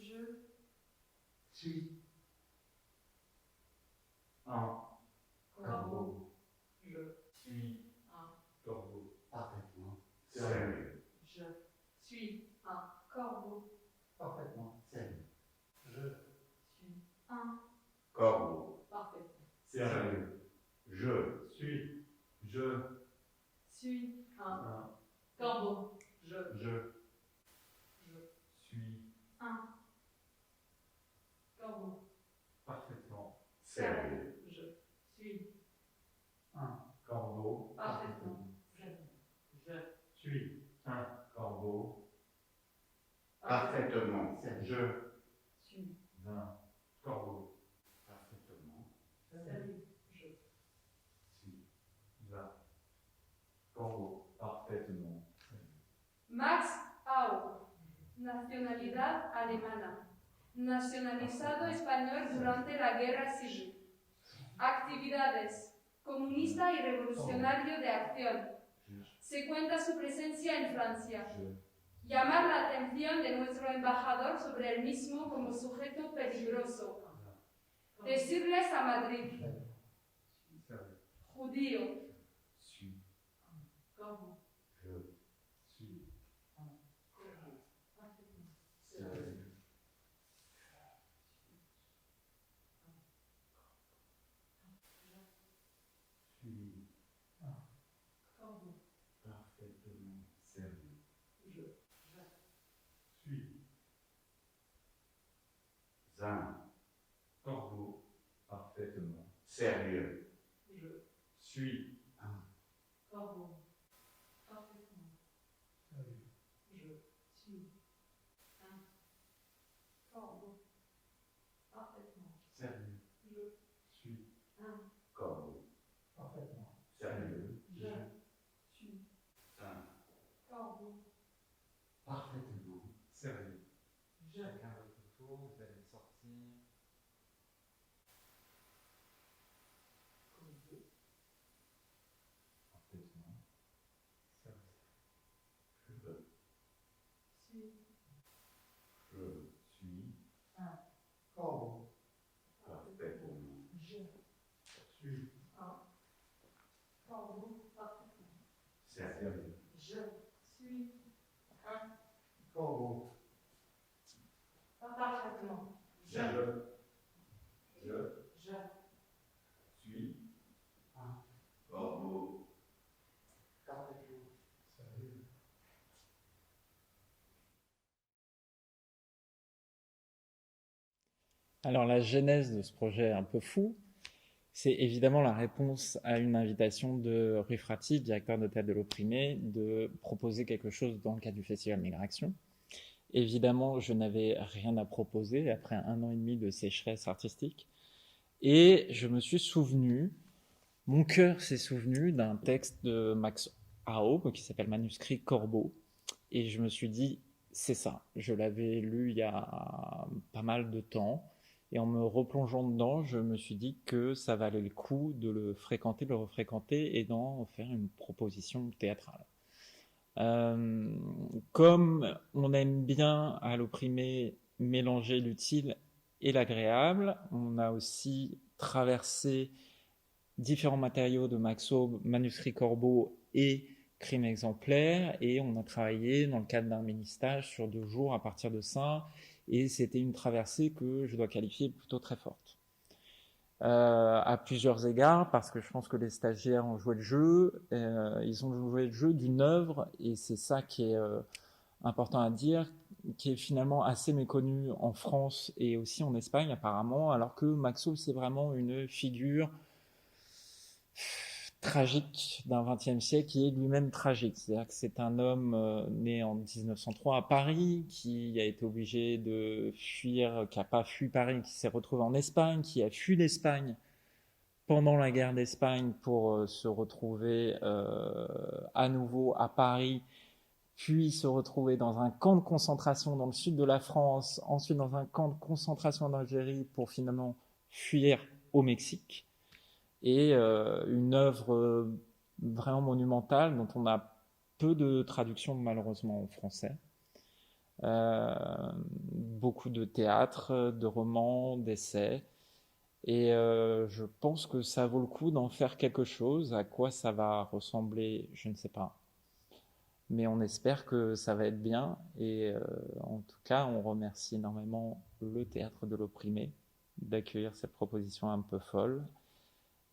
Je suis un corbeau. Je suis un corbeau. Parfaitement Sérieux. Je suis un corbeau. Parfaitement sérieux. Je suis un Corbeau. parfaitement Sérieux. Je suis un corbeau. Je suis un corbeau. parfaitement sérieux. Je suis Un corbeau. parfaitement sérieux. Je Suis un corbeau. parfaitement Je suis un corbeau. parfaitement sérieux. Je Suis un corbeau. Parfaitement sérieux. Max Au, nacionalidad alemana, nacionalizado español durante la Guerra Civil. Actividades, comunista y revolucionario de acción. Se cuenta su presencia en Francia. Llamar la atención de nuestro embajador sobre el mismo como sujeto peligroso. Decirles a Madrid, Sérieux. judío. Suis corbeau. je suis Corbeau. Parfaitement sérieux. Suis corbeau. parfaitement sérieux. Je Suis un corbeau parfaitement sérieux. je Suis un corbeau. Parfaitement sérieux. je suis un corbeau. Parfaitement Sérieux. je Suis un corbeau parfaitement sérieux. je suis Un corbeau. parfaitement sérieux. Je Chacun à votre tour, vous allez sortir. corbeau. Parfaitement sérieux. Suis Je suis un corbeau parfaitement. parfaitement Je suis un corbeau. Parfaitement. sérieux. Je suis un Corbeau. parfaitement. Je Je suis un corbeau parfaitement. sérieux. Alors la genèse de ce projet un peu fou, c'est évidemment la réponse à une invitation de Rui Frati, directeur de Théâtre de l'Opprimé, de proposer quelque chose dans le cadre du Festival Migration. Évidemment, je n'avais rien à proposer après 1 an et demi de sécheresse artistique. Et je me suis souvenu, mon cœur s'est souvenu d'un texte de Max Aub qui s'appelle Manuscrit Corbeau. Et je me suis dit, c'est ça. Je l'avais lu il y a pas mal de temps. Et en me replongeant dedans, je me suis dit que ça valait le coup de le fréquenter, de le refréquenter et d'en faire une proposition théâtrale. Comme on aime bien à l'opprimé mélanger l'utile et l'agréable, on a aussi traversé différents matériaux de Max Aub, Manuscrit Corbeau et Crime exemplaire, et on a travaillé dans le cadre d'un mini-stage sur 2 jours à partir de ça, et c'était une traversée que je dois qualifier plutôt très forte. À plusieurs égards, parce que je pense que les stagiaires ont joué le jeu, ils ont joué le jeu d'une œuvre, et c'est ça qui est important à dire, qui est finalement assez méconnu en France et aussi en Espagne apparemment, alors que Max Aub c'est vraiment une figure tragique d'un XXe siècle qui est lui-même tragique. C'est-à-dire que c'est un homme né en 1903 à Paris, qui a été obligé de fuir, qui n'a pas fui Paris, qui s'est retrouvé en Espagne, qui a fui l'Espagne pendant la guerre d'Espagne pour se retrouver à nouveau à Paris, puis se retrouver dans un camp de concentration dans le sud de la France, ensuite dans un camp de concentration en Algérie pour finalement fuir au Mexique. Et une œuvre vraiment monumentale dont on a peu de traductions malheureusement en français. Beaucoup de théâtre, de romans, d'essais. Et je pense que ça vaut le coup d'en faire quelque chose. À quoi ça va ressembler, je ne sais pas. Mais on espère que ça va être bien. Et en tout cas, on remercie énormément le Théâtre de l'Opprimé d'accueillir cette proposition un peu folle.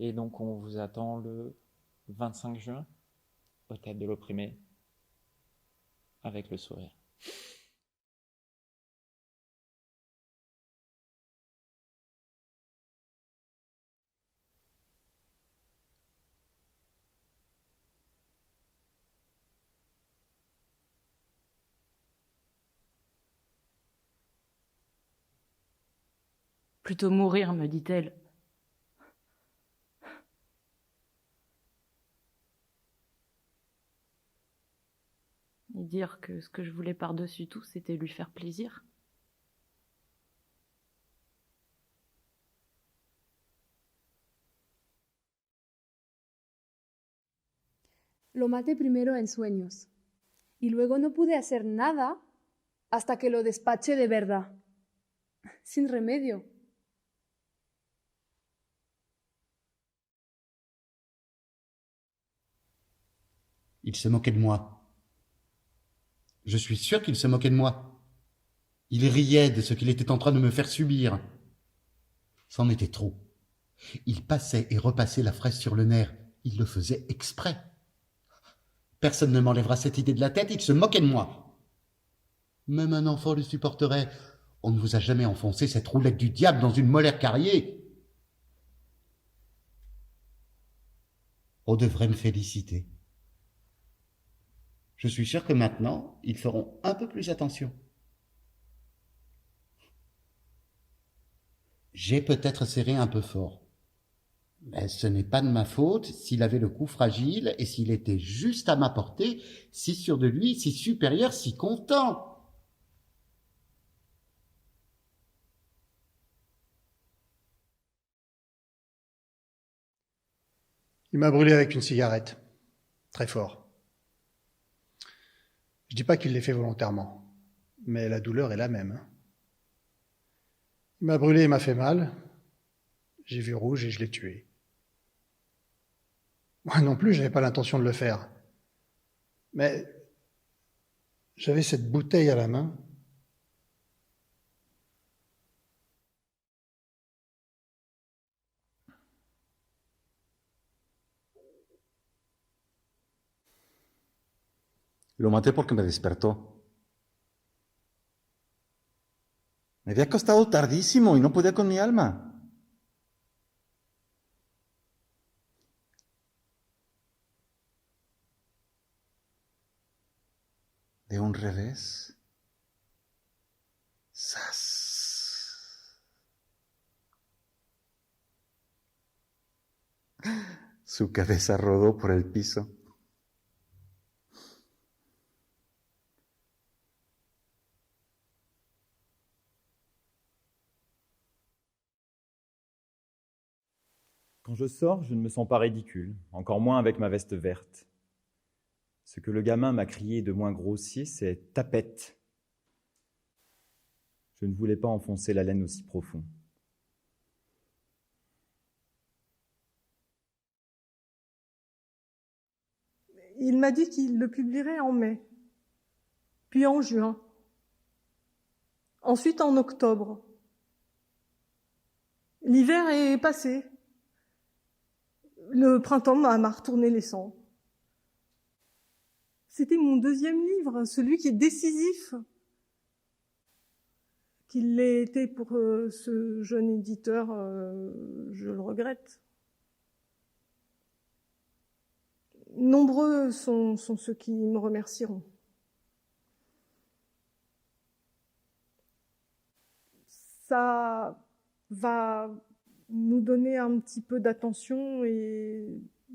Et donc, on vous attend le 25 juin au Théâtre de l'Opprimé avec le sourire. Plutôt mourir, me dit-elle. Et dire que ce que je voulais par-dessus tout, c'était lui faire plaisir. Lo maté primero en sueños y luego no pude hacer nada hasta que lo despaché de verdad, sin remedio. Il se moquait de moi. Je suis sûr qu'il se moquait de moi. Il riait de ce qu'il était en train de me faire subir. C'en était trop. Il passait et repassait la fraise sur le nerf. Il le faisait exprès. Personne ne m'enlèvera cette idée de la tête, il se moquait de moi. Même un enfant le supporterait. On ne vous a jamais enfoncé cette roulette du diable dans une molaire carriée. On devrait me féliciter. Je suis sûr que maintenant, ils feront un peu plus attention. J'ai peut-être serré un peu fort. Mais ce n'est pas de ma faute s'il avait le cou fragile et s'il était juste à ma portée, si sûr de lui, si supérieur, si content. Il m'a brûlé avec une cigarette, très fort. Je dis pas qu'il l'ait fait volontairement, mais la douleur est la même. Il m'a brûlé et m'a fait mal. J'ai vu rouge et je l'ai tué. Moi non plus, j'avais pas l'intention de le faire. Mais j'avais cette bouteille à la main. Lo maté porque me despertó. Me había acostado tardísimo y no podía con mi alma. De un revés. ¡Sas! Su cabeza rodó por el piso. Quand je sors, je ne me sens pas ridicule, encore moins avec ma veste verte. Ce que le gamin m'a crié de moins grossier, c'est « tapette ». Je ne voulais pas enfoncer la laine aussi profond. Il m'a dit qu'il le publierait en mai, puis en juin, ensuite en octobre. L'hiver est passé. Le printemps m'a retourné les sangs. C'était mon deuxième livre, celui qui est décisif, qu'il l'ait été pour ce jeune éditeur, je le regrette. Nombreux sont ceux qui me remercieront. Ça va nous donner un petit peu d'attention et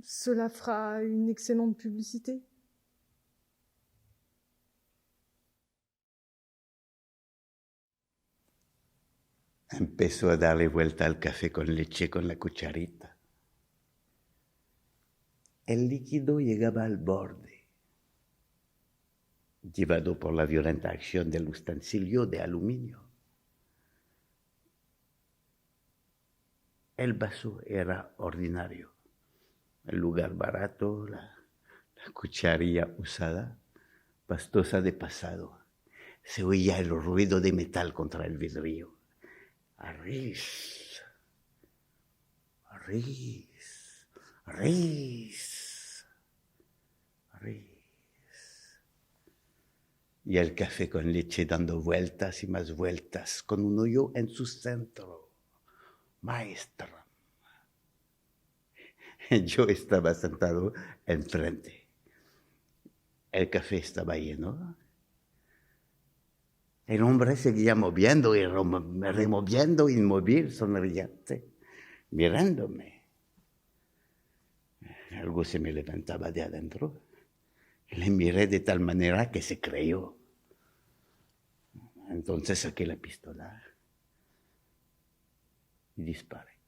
cela fera une excellente publicité. Empezó a darle vuelta al café con leche con la cucharita. El líquido llegaba al borde, llevado por la violenta acción del utensilio de aluminio. El vaso era ordinario, el lugar barato, la cucharilla usada, pastosa de pasado. Se oía el ruido de metal contra el vidrio. Arris, arris, arris, arris. Y el café con leche dando vueltas y más vueltas, con un hoyo en su centro. Maestro. Yo estaba sentado enfrente. El café estaba lleno. El hombre seguía moviendo y removiendo, inmóvil, sonriente, mirándome. Algo se me levantaba de adentro. Le miré de tal manera que se creyó. Entonces saqué la pistola y disparé.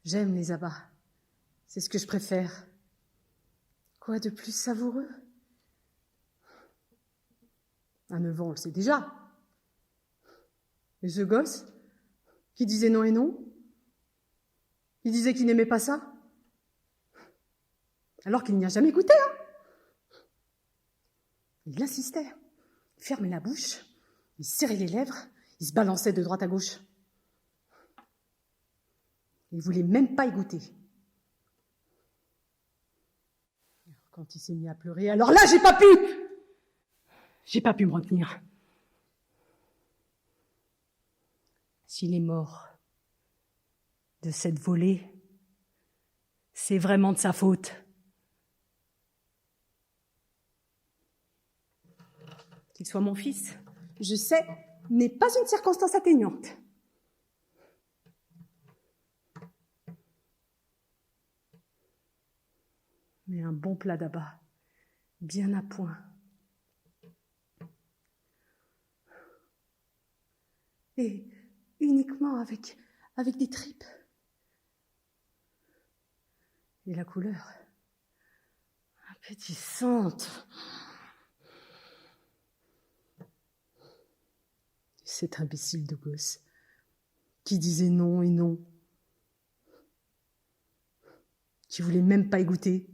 J'aime les abats. C'est ce que je préfère. Quoi de plus savoureux? À 9 ans, on le sait déjà. Et ce gosse, qui disait non et non, qui disait qu'il n'aimait pas ça, alors qu'il n'y a jamais goûté, hein. Il insistait, il fermait la bouche, il serrait les lèvres, il se balançait de droite à gauche. Il voulait même pas y goûter. Quand il s'est mis à pleurer, alors là, j'ai pas pu me retenir. S'il est mort de cette volée, c'est vraiment de sa faute. Qu'il soit mon fils, je sais, n'est pas une circonstance atténuante. Mais un bon plat d'abat, bien à point. Et uniquement avec des tripes. Et la couleur, appétissante. Cet imbécile de gosse qui disait non et non, qui voulait même pas y goûter.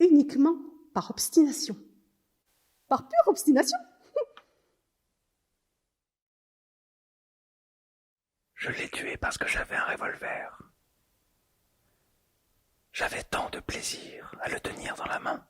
Uniquement par obstination. Par pure obstination. Je l'ai tué parce que j'avais un revolver. J'avais tant de plaisir à le tenir dans la main.